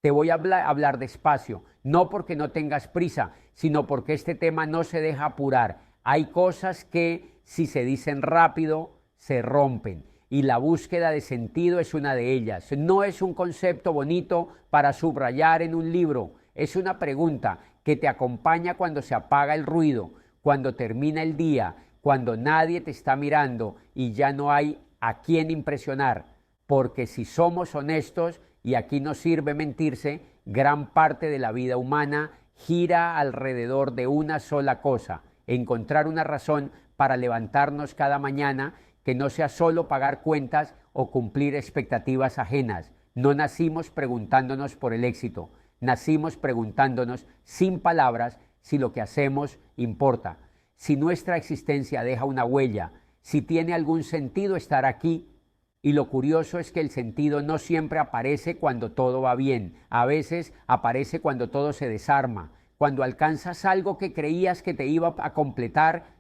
Te voy a hablar despacio, no porque no tengas prisa, sino porque este tema no se deja apurar. Hay cosas que si se dicen rápido, se rompen. Y la búsqueda de sentido es una de ellas. No es un concepto bonito para subrayar en un libro, es una pregunta que te acompaña cuando se apaga el ruido, cuando termina el día, cuando nadie te está mirando y ya no hay a quién impresionar. Porque si somos honestos, y aquí no sirve mentirse, gran parte de la vida humana gira alrededor de una sola cosa: encontrar una razón para levantarnos cada mañana que no sea solo pagar cuentas o cumplir expectativas ajenas. No nacimos preguntándonos por el éxito, nacimos preguntándonos sin palabras si lo que hacemos importa, si nuestra existencia deja una huella, si tiene algún sentido estar aquí. Y lo curioso es que el sentido no siempre aparece cuando todo va bien, a veces aparece cuando todo se desarma, cuando alcanzas algo que creías que te iba a completar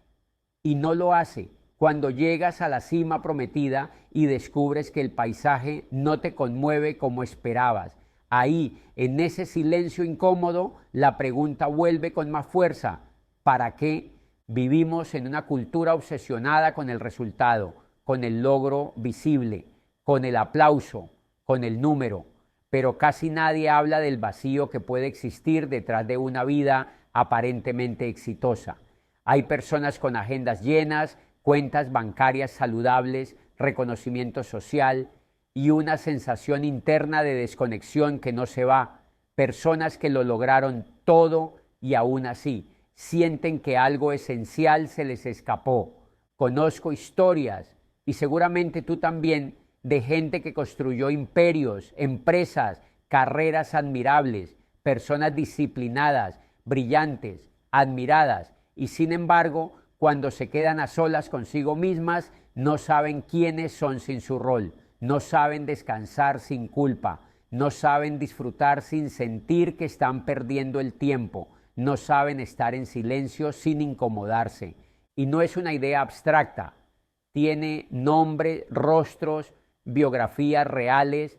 y no lo hace, cuando llegas a la cima prometida y descubres que el paisaje no te conmueve como esperabas. Ahí, en ese silencio incómodo, la pregunta vuelve con más fuerza: ¿para qué? Vivimos en una cultura obsesionada con el resultado, con el logro visible, con el aplauso, con el número, pero casi nadie habla del vacío que puede existir detrás de una vida aparentemente exitosa. Hay personas con agendas llenas, cuentas bancarias saludables, reconocimiento social y una sensación interna de desconexión que no se va. Personas que lo lograron todo y aún así sienten que algo esencial se les escapó. Conozco historias, y seguramente tú también, de gente que construyó imperios, empresas, carreras admirables, personas disciplinadas, brillantes, admiradas, y sin embargo, cuando se quedan a solas consigo mismas, no saben quiénes son sin su rol, no saben descansar sin culpa, no saben disfrutar sin sentir que están perdiendo el tiempo, no saben estar en silencio sin incomodarse. Y no es una idea abstracta, tiene nombre, rostros, biografías reales.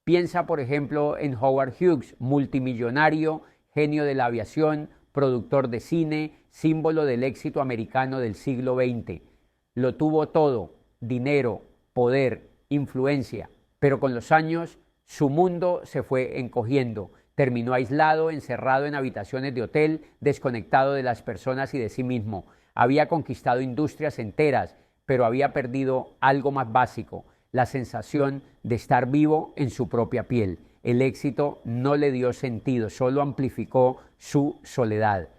Piensa, por ejemplo, en Howard Hughes, multimillonario, genio de la aviación, productor de cine, símbolo del éxito americano del siglo XX. Lo tuvo todo: dinero, poder, influencia, pero con los años su mundo se fue encogiendo. Terminó aislado, encerrado en habitaciones de hotel, desconectado de las personas y de sí mismo. Había conquistado industrias enteras, pero había perdido algo más básico: la sensación de estar vivo en su propia piel. El éxito no le dio sentido, solo amplificó su soledad.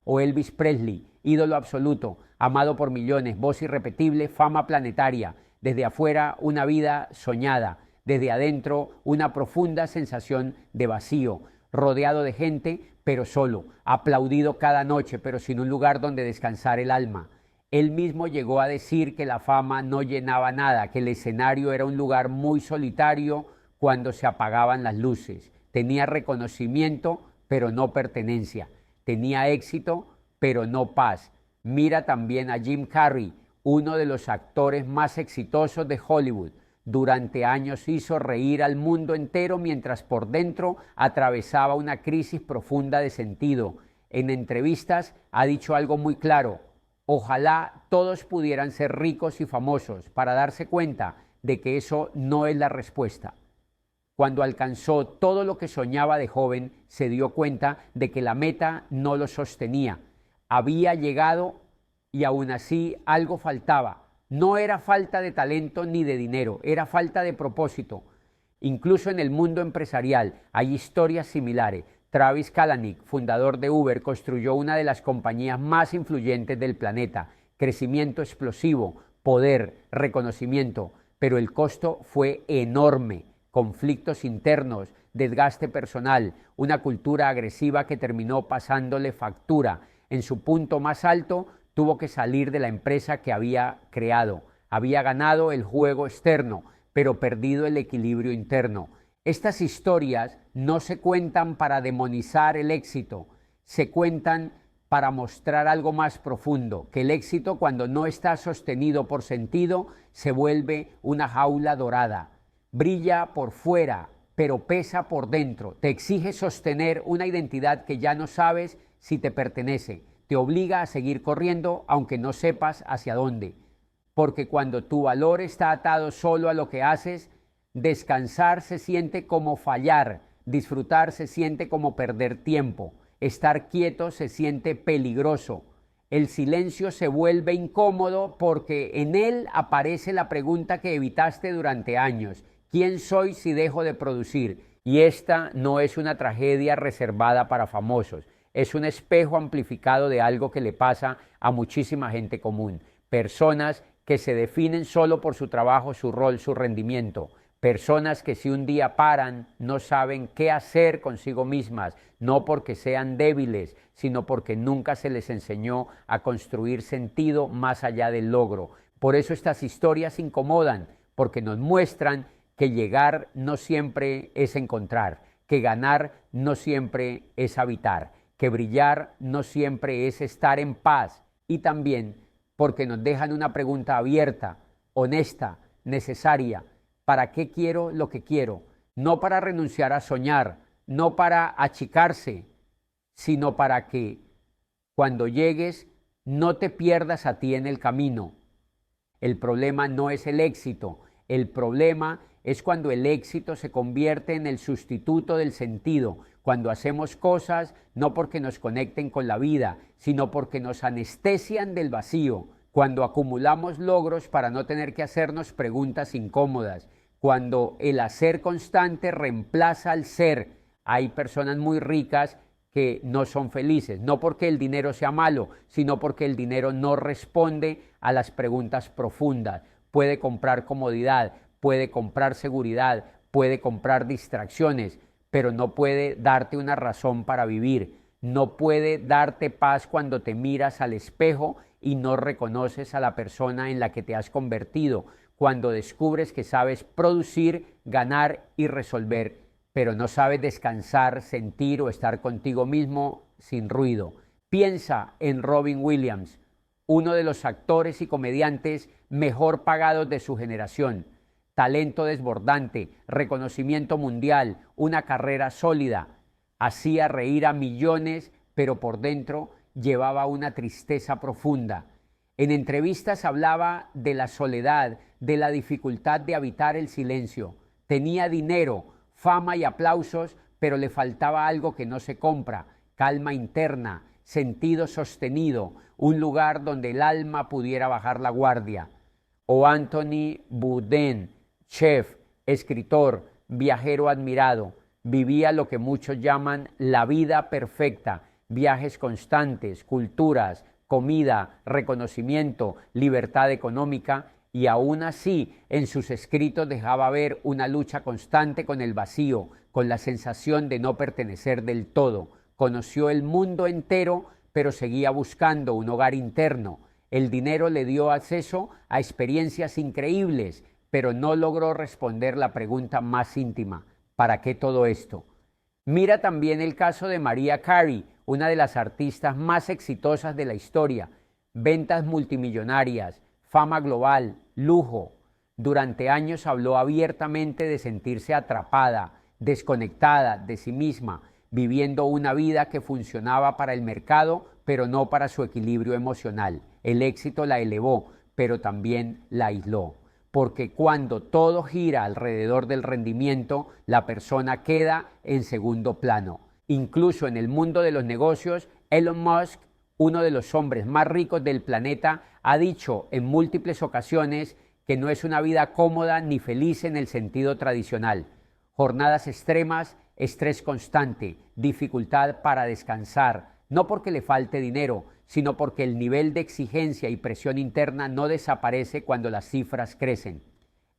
O Elvis Presley, ídolo absoluto, amado por millones, voz irrepetible, fama planetaria, desde afuera una vida soñada, desde adentro una profunda sensación de vacío, rodeado de gente, pero solo, aplaudido cada noche, pero sin un lugar donde descansar el alma. Él mismo llegó a decir que la fama no llenaba nada, que el escenario era un lugar muy solitario cuando se apagaban las luces. Tenía reconocimiento, pero no pertenencia. Tenía éxito, pero no paz. Mira también a Jim Carrey, uno de los actores más exitosos de Hollywood. Durante años hizo reír al mundo entero mientras por dentro atravesaba una crisis profunda de sentido. En entrevistas ha dicho algo muy claro: ojalá todos pudieran ser ricos y famosos para darse cuenta de que eso no es la respuesta. Cuando alcanzó todo lo que soñaba de joven, se dio cuenta de que la meta no lo sostenía. Había llegado y aún así algo faltaba. No era falta de talento ni de dinero, era falta de propósito. Incluso en el mundo empresarial hay historias similares. Travis Kalanick, fundador de Uber, construyó una de las compañías más influyentes del planeta. Crecimiento explosivo, poder, reconocimiento, pero el costo fue enorme. Conflictos internos, desgaste personal, una cultura agresiva que terminó pasándole factura. En su punto más alto, tuvo que salir de la empresa que había creado. Había ganado el juego externo, pero perdido el equilibrio interno. Estas historias no se cuentan para demonizar el éxito, se cuentan para mostrar algo más profundo: que el éxito, cuando no está sostenido por sentido, se vuelve una jaula dorada. Brilla por fuera, pero pesa por dentro. Te exige sostener una identidad que ya no sabes si te pertenece. Te obliga a seguir corriendo aunque no sepas hacia dónde. Porque cuando tu valor está atado solo a lo que haces, descansar se siente como fallar, disfrutar se siente como perder tiempo, estar quieto se siente peligroso. El silencio se vuelve incómodo porque en él aparece la pregunta que evitaste durante años. ¿Quién soy si dejo de producir? Y esta no es una tragedia reservada para famosos. Es un espejo amplificado de algo que le pasa a muchísima gente común. Personas que se definen solo por su trabajo, su rol, su rendimiento. Personas que si un día paran, no saben qué hacer consigo mismas, no porque sean débiles, sino porque nunca se les enseñó a construir sentido más allá del logro. Por eso estas historias incomodan, porque nos muestran que llegar no siempre es encontrar, que ganar no siempre es habitar, que brillar no siempre es estar en paz, y también porque nos dejan una pregunta abierta, honesta, necesaria. ¿Para qué quiero lo que quiero? No para renunciar a soñar, no para achicarse, sino para que cuando llegues no te pierdas a ti en el camino. El problema no es el éxito, el problema es cuando el éxito se convierte en el sustituto del sentido, cuando hacemos cosas no porque nos conecten con la vida, sino porque nos anestesian del vacío, cuando acumulamos logros para no tener que hacernos preguntas incómodas, cuando el hacer constante reemplaza al ser. Hay personas muy ricas que no son felices, no porque el dinero sea malo, sino porque el dinero no responde a las preguntas profundas. Puede comprar comodidad, puede comprar seguridad, puede comprar distracciones, pero no puede darte una razón para vivir. No puede darte paz cuando te miras al espejo y no reconoces a la persona en la que te has convertido, cuando descubres que sabes producir, ganar y resolver, pero no sabes descansar, sentir o estar contigo mismo sin ruido. Piensa en Robin Williams, uno de los actores y comediantes mejor pagados de su generación. Talento desbordante, reconocimiento mundial, una carrera sólida. Hacía reír a millones, pero por dentro llevaba una tristeza profunda. En entrevistas hablaba de la soledad, de la dificultad de habitar el silencio. Tenía dinero, fama y aplausos, pero le faltaba algo que no se compra: calma interna, sentido sostenido, un lugar donde el alma pudiera bajar la guardia. O Anthony Bourdain, chef, escritor, viajero admirado, vivía lo que muchos llaman la vida perfecta: viajes constantes, culturas, comida, reconocimiento, libertad económica, y aún así en sus escritos dejaba ver una lucha constante con el vacío, con la sensación de no pertenecer del todo. Conoció el mundo entero, pero seguía buscando un hogar interno. El dinero le dio acceso a experiencias increíbles, pero no logró responder la pregunta más íntima: ¿para qué todo esto? Mira también el caso de Mariah Carey, una de las artistas más exitosas de la historia. Ventas multimillonarias, fama global, lujo. Durante años habló abiertamente de sentirse atrapada, desconectada de sí misma, viviendo una vida que funcionaba para el mercado, pero no para su equilibrio emocional. El éxito la elevó, pero también la aisló. Porque cuando todo gira alrededor del rendimiento, la persona queda en segundo plano. Incluso en el mundo de los negocios, Elon Musk, uno de los hombres más ricos del planeta, ha dicho en múltiples ocasiones que no es una vida cómoda ni feliz en el sentido tradicional. Jornadas extremas, estrés constante, dificultad para descansar, no porque le falte dinero, sino porque el nivel de exigencia y presión interna no desaparece cuando las cifras crecen.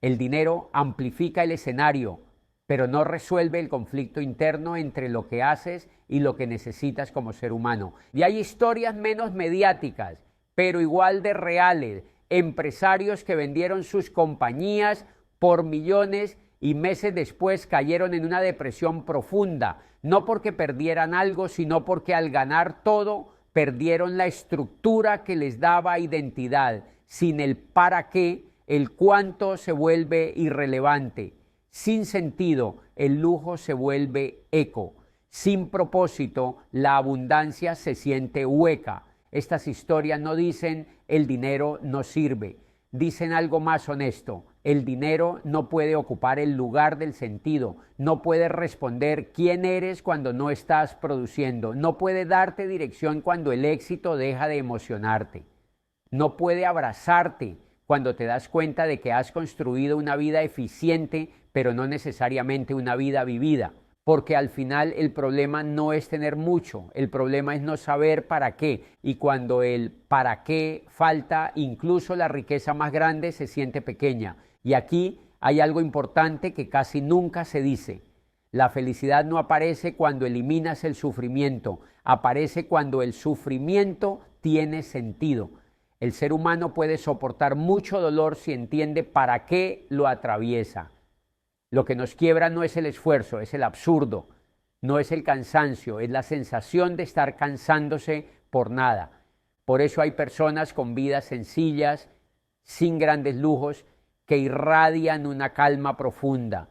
El dinero amplifica el escenario, pero no resuelve el conflicto interno entre lo que haces y lo que necesitas como ser humano. Y hay historias menos mediáticas, pero igual de reales. Empresarios que vendieron sus compañías por millones y meses después cayeron en una depresión profunda, no porque perdieran algo, sino porque al ganar todo perdieron la estructura que les daba identidad. Sin el para qué, el cuánto se vuelve irrelevante. Sin sentido, el lujo se vuelve eco. Sin propósito, la abundancia se siente hueca. Estas historias no dicen el dinero no sirve, dicen algo más honesto. El dinero no puede ocupar el lugar del sentido, no puede responder quién eres cuando no estás produciendo, no puede darte dirección cuando el éxito deja de emocionarte, no puede abrazarte cuando te das cuenta de que has construido una vida eficiente, pero no necesariamente una vida vivida. Porque al final el problema no es tener mucho, el problema es no saber para qué. Y cuando el para qué falta, incluso la riqueza más grande se siente pequeña. Y aquí hay algo importante que casi nunca se dice. La felicidad no aparece cuando eliminas el sufrimiento, aparece cuando el sufrimiento tiene sentido. El ser humano puede soportar mucho dolor si entiende para qué lo atraviesa. Lo que nos quiebra no es el esfuerzo, es el absurdo, no es el cansancio, es la sensación de estar cansándose por nada. Por eso hay personas con vidas sencillas, sin grandes lujos, que irradian una calma profunda.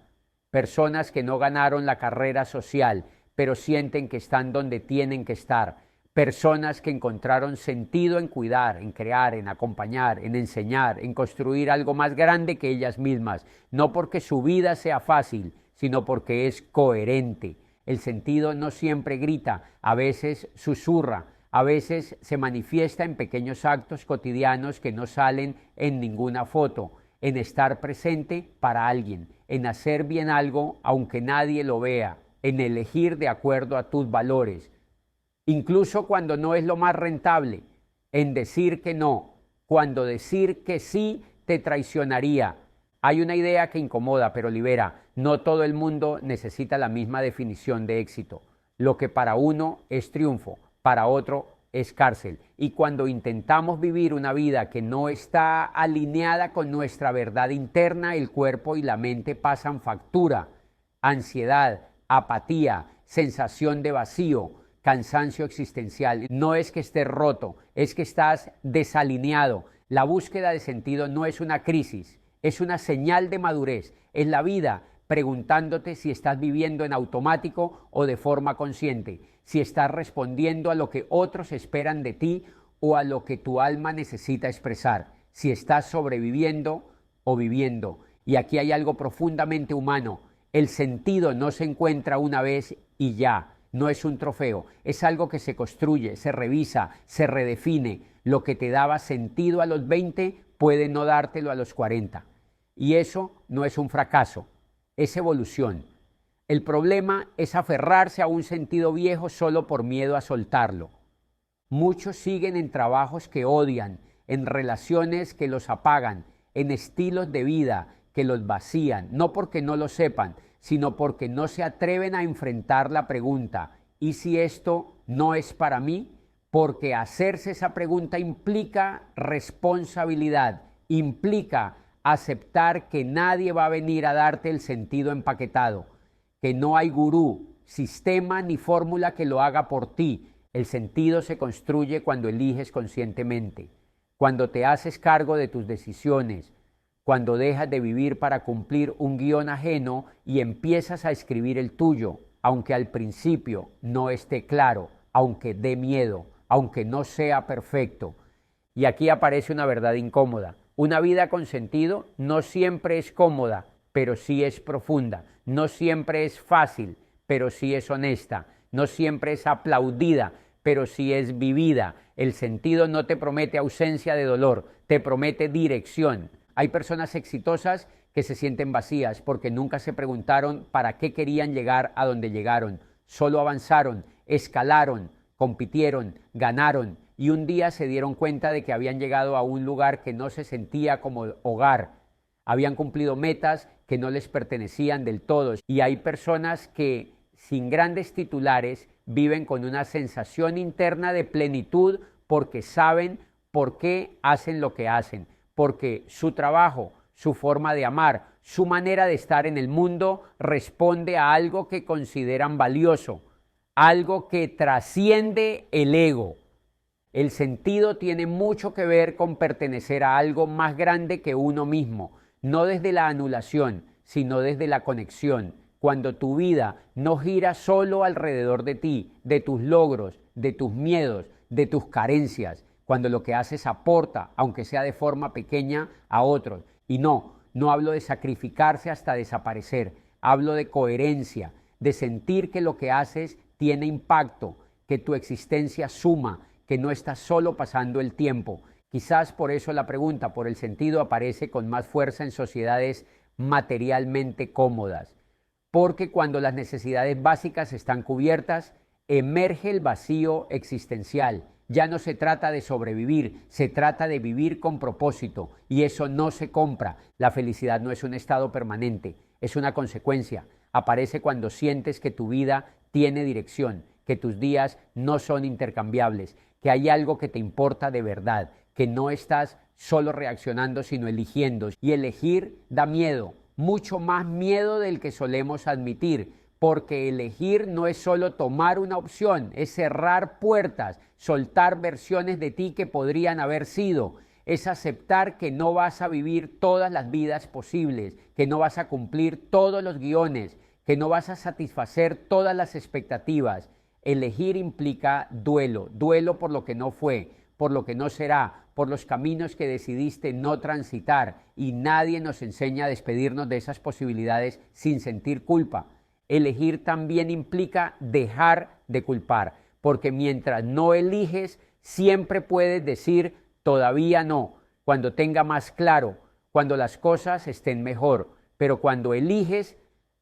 Personas que no ganaron la carrera social, pero sienten que están donde tienen que estar. Personas que encontraron sentido en cuidar, en crear, en acompañar, en enseñar, en construir algo más grande que ellas mismas, no porque su vida sea fácil, sino porque es coherente. El sentido no siempre grita, a veces susurra, a veces se manifiesta en pequeños actos cotidianos que no salen en ninguna foto, en estar presente para alguien, en hacer bien algo aunque nadie lo vea, en elegir de acuerdo a tus valores. Incluso cuando no es lo más rentable, en decir que no, cuando decir que sí te traicionaría. Hay una idea que incomoda pero libera. No todo el mundo necesita la misma definición de éxito. Lo que para uno es triunfo, para otro es cárcel. Y cuando intentamos vivir una vida que no está alineada con nuestra verdad interna, el cuerpo y la mente pasan factura, ansiedad, apatía, sensación de vacío, cansancio existencial. No es que estés roto, es que estás desalineado. La búsqueda de sentido no es una crisis, es una señal de madurez. Es la vida preguntándote si estás viviendo en automático o de forma consciente, si estás respondiendo a lo que otros esperan de ti o a lo que tu alma necesita expresar, si estás sobreviviendo o viviendo. Y aquí hay algo profundamente humano. El sentido no se encuentra una vez y ya. No es un trofeo, es algo que se construye, se revisa, se redefine. Lo que te daba sentido a los 20 puede no dártelo a los 40. Y eso no es un fracaso, es evolución. El problema es aferrarse a un sentido viejo solo por miedo a soltarlo. Muchos siguen en trabajos que odian, en relaciones que los apagan, en estilos de vida que los vacían, no porque no lo sepan, sino porque no se atreven a enfrentar la pregunta, ¿y si esto no es para mí? Porque hacerse esa pregunta implica responsabilidad, implica aceptar que nadie va a venir a darte el sentido empaquetado, que no hay gurú, sistema ni fórmula que lo haga por ti. El sentido se construye cuando eliges conscientemente, cuando te haces cargo de tus decisiones, cuando dejas de vivir para cumplir un guión ajeno y empiezas a escribir el tuyo, aunque al principio no esté claro, aunque dé miedo, aunque no sea perfecto. Y aquí aparece una verdad incómoda. Una vida con sentido no siempre es cómoda, pero sí es profunda. No siempre es fácil, pero sí es honesta. No siempre es aplaudida, pero sí es vivida. El sentido no te promete ausencia de dolor, te promete dirección. Hay personas exitosas que se sienten vacías porque nunca se preguntaron para qué querían llegar a donde llegaron. Solo avanzaron, escalaron, compitieron, ganaron y un día se dieron cuenta de que habían llegado a un lugar que no se sentía como hogar. Habían cumplido metas que no les pertenecían del todo. Y hay personas que sin grandes titulares viven con una sensación interna de plenitud porque saben por qué hacen lo que hacen. Porque su trabajo, su forma de amar, su manera de estar en el mundo responde a algo que consideran valioso, algo que trasciende el ego. El sentido tiene mucho que ver con pertenecer a algo más grande que uno mismo, no desde la anulación, sino desde la conexión. Cuando tu vida no gira solo alrededor de ti, de tus logros, de tus miedos, de tus carencias, cuando lo que haces aporta, aunque sea de forma pequeña, a otros. Y no hablo de sacrificarse hasta desaparecer, hablo de coherencia, de sentir que lo que haces tiene impacto, que tu existencia suma, que no estás solo pasando el tiempo. Quizás por eso la pregunta por el sentido aparece con más fuerza en sociedades materialmente cómodas. Porque cuando las necesidades básicas están cubiertas, emerge el vacío existencial. Ya no se trata de sobrevivir, se trata de vivir con propósito, y eso no se compra. La felicidad no es un estado permanente, es una consecuencia. Aparece cuando sientes que tu vida tiene dirección, que tus días no son intercambiables, que hay algo que te importa de verdad, que no estás solo reaccionando, sino eligiendo. Y elegir da miedo, mucho más miedo del que solemos admitir, porque elegir no es solo tomar una opción, es cerrar puertas, soltar versiones de ti que podrían haber sido, es aceptar que no vas a vivir todas las vidas posibles, que no vas a cumplir todos los guiones, que no vas a satisfacer todas las expectativas. Elegir implica duelo, duelo por lo que no fue, por lo que no será, por los caminos que decidiste no transitar, y nadie nos enseña a despedirnos de esas posibilidades sin sentir culpa. Elegir también implica dejar de culpar, porque mientras no eliges, siempre puedes decir todavía no, cuando tenga más claro, cuando las cosas estén mejor, pero cuando eliges,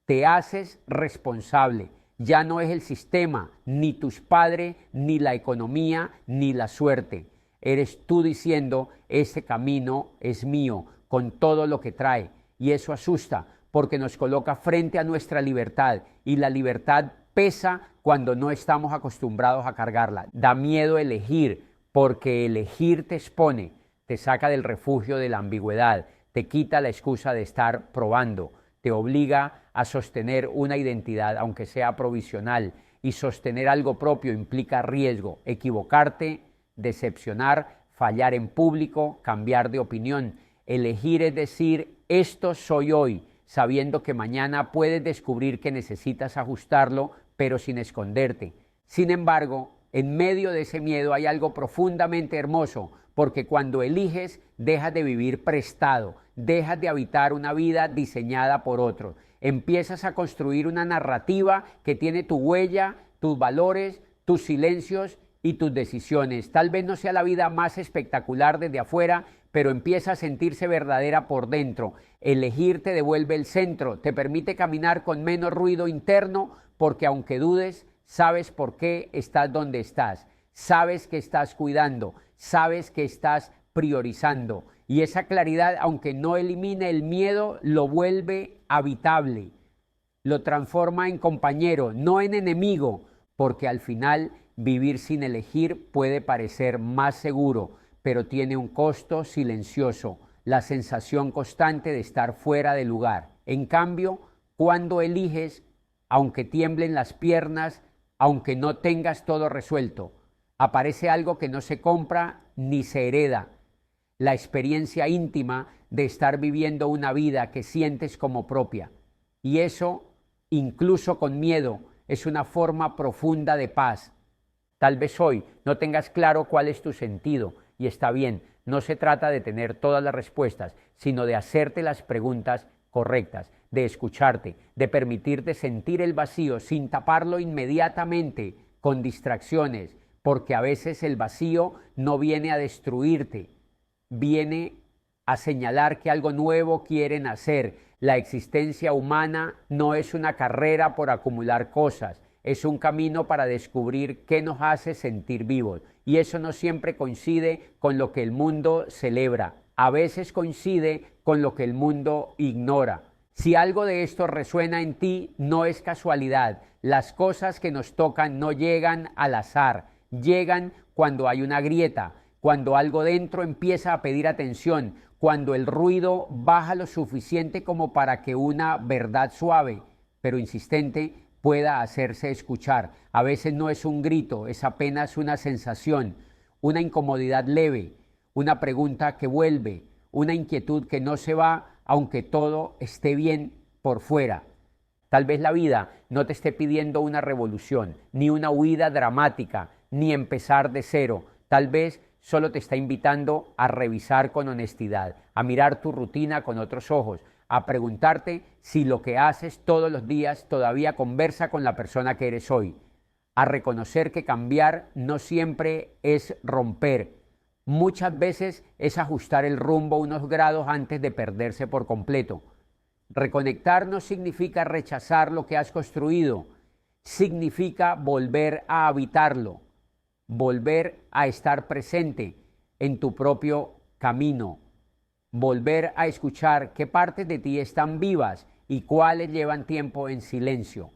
te haces responsable. Ya no es el sistema, ni tus padres, ni la economía, ni la suerte. Eres tú diciendo, este camino es mío, con todo lo que trae. Y eso asusta, porque nos coloca frente a nuestra libertad, y la libertad pesa cuando no estamos acostumbrados a cargarla. Da miedo elegir, porque elegir te expone, te saca del refugio de la ambigüedad, te quita la excusa de estar probando, te obliga a sostener una identidad, aunque sea provisional, y sostener algo propio implica riesgo, equivocarte, decepcionar, fallar en público, cambiar de opinión. Elegir es decir, esto soy hoy, sabiendo que mañana puedes descubrir que necesitas ajustarlo, pero sin esconderte. Sin embargo, en medio de ese miedo hay algo profundamente hermoso, porque cuando eliges, dejas de vivir prestado, dejas de habitar una vida diseñada por otros. Empiezas a construir una narrativa que tiene tu huella, tus valores, tus silencios y tus decisiones. Tal vez no sea la vida más espectacular desde afuera, pero empieza a sentirse verdadera por dentro. Elegir te devuelve el centro, te permite caminar con menos ruido interno, porque aunque dudes, sabes por qué estás donde estás, sabes que estás cuidando, sabes que estás priorizando. Y esa claridad, aunque no elimine el miedo, lo vuelve habitable, lo transforma en compañero, no en enemigo, porque al final vivir sin elegir puede parecer más seguro, pero tiene un costo silencioso, la sensación constante de estar fuera de lugar. En cambio, cuando eliges, aunque tiemblen las piernas, aunque no tengas todo resuelto, aparece algo que no se compra ni se hereda, la experiencia íntima de estar viviendo una vida que sientes como propia. Y eso, incluso con miedo, es una forma profunda de paz. Tal vez hoy no tengas claro cuál es tu sentido, y está bien, no se trata de tener todas las respuestas, sino de hacerte las preguntas correctas, de escucharte, de permitirte sentir el vacío sin taparlo inmediatamente con distracciones, porque a veces el vacío no viene a destruirte, viene a señalar que algo nuevo quieren hacer. La existencia humana no es una carrera por acumular cosas, es un camino para descubrir qué nos hace sentir vivos. Y eso no siempre coincide con lo que el mundo celebra, a veces coincide con lo que el mundo ignora. Si algo de esto resuena en ti, no es casualidad. Las cosas que nos tocan no llegan al azar, llegan cuando hay una grieta, cuando algo dentro empieza a pedir atención, cuando el ruido baja lo suficiente como para que una verdad suave, pero insistente, pueda hacerse escuchar. A veces no es un grito, es apenas una sensación, una incomodidad leve, una pregunta que vuelve, una inquietud que no se va, aunque todo esté bien por fuera. Tal vez la vida no te esté pidiendo una revolución, ni una huida dramática, ni empezar de cero. Tal vez solo te está invitando a revisar con honestidad, a mirar tu rutina con otros ojos, a preguntarte si lo que haces todos los días todavía conversa con la persona que eres hoy, a reconocer que cambiar no siempre es romper. Muchas veces es ajustar el rumbo unos grados antes de perderse por completo. Reconectar no significa rechazar lo que has construido, significa volver a habitarlo, volver a estar presente en tu propio camino, volver a escuchar qué partes de ti están vivas y cuáles llevan tiempo en silencio,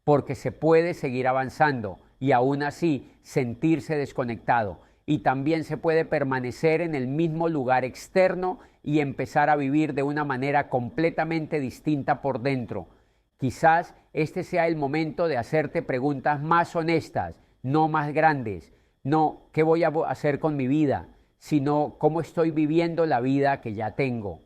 porque se puede seguir avanzando y aún así sentirse desconectado. Y también se puede permanecer en el mismo lugar externo y empezar a vivir de una manera completamente distinta por dentro. Quizás este sea el momento de hacerte preguntas más honestas, no más grandes. No, ¿qué voy a hacer con mi vida? Sino, ¿cómo estoy viviendo la vida que ya tengo?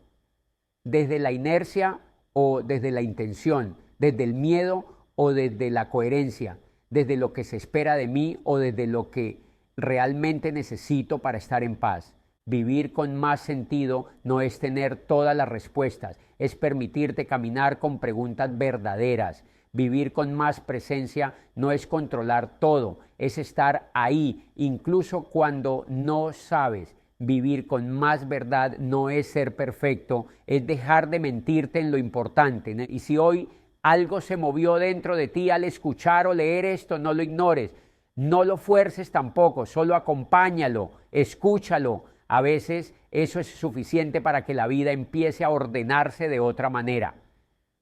¿Desde la inercia o desde la intención? ¿Desde el miedo o desde la coherencia? ¿Desde lo que se espera de mí o desde lo que realmente necesito para estar en paz? Vivir con más sentido no es tener todas las respuestas, es permitirte caminar con preguntas verdaderas. Vivir con más presencia no es controlar todo, es estar ahí, incluso cuando no sabes. Vivir con más verdad no es ser perfecto, es dejar de mentirte en lo importante. Y si hoy algo se movió dentro de ti al escuchar o leer esto, no lo ignores. No lo fuerces tampoco, solo acompáñalo, escúchalo. A veces eso es suficiente para que la vida empiece a ordenarse de otra manera.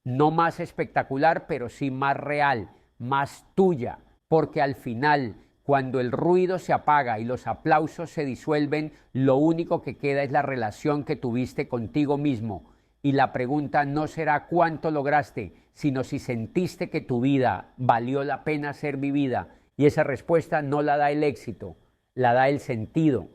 No más espectacular, pero sí más real, más tuya. Porque al final, cuando el ruido se apaga y los aplausos se disuelven, lo único que queda es la relación que tuviste contigo mismo. Y la pregunta no será cuánto lograste, sino si sentiste que tu vida valió la pena ser vivida. Y esa respuesta no la da el éxito, la da el sentido.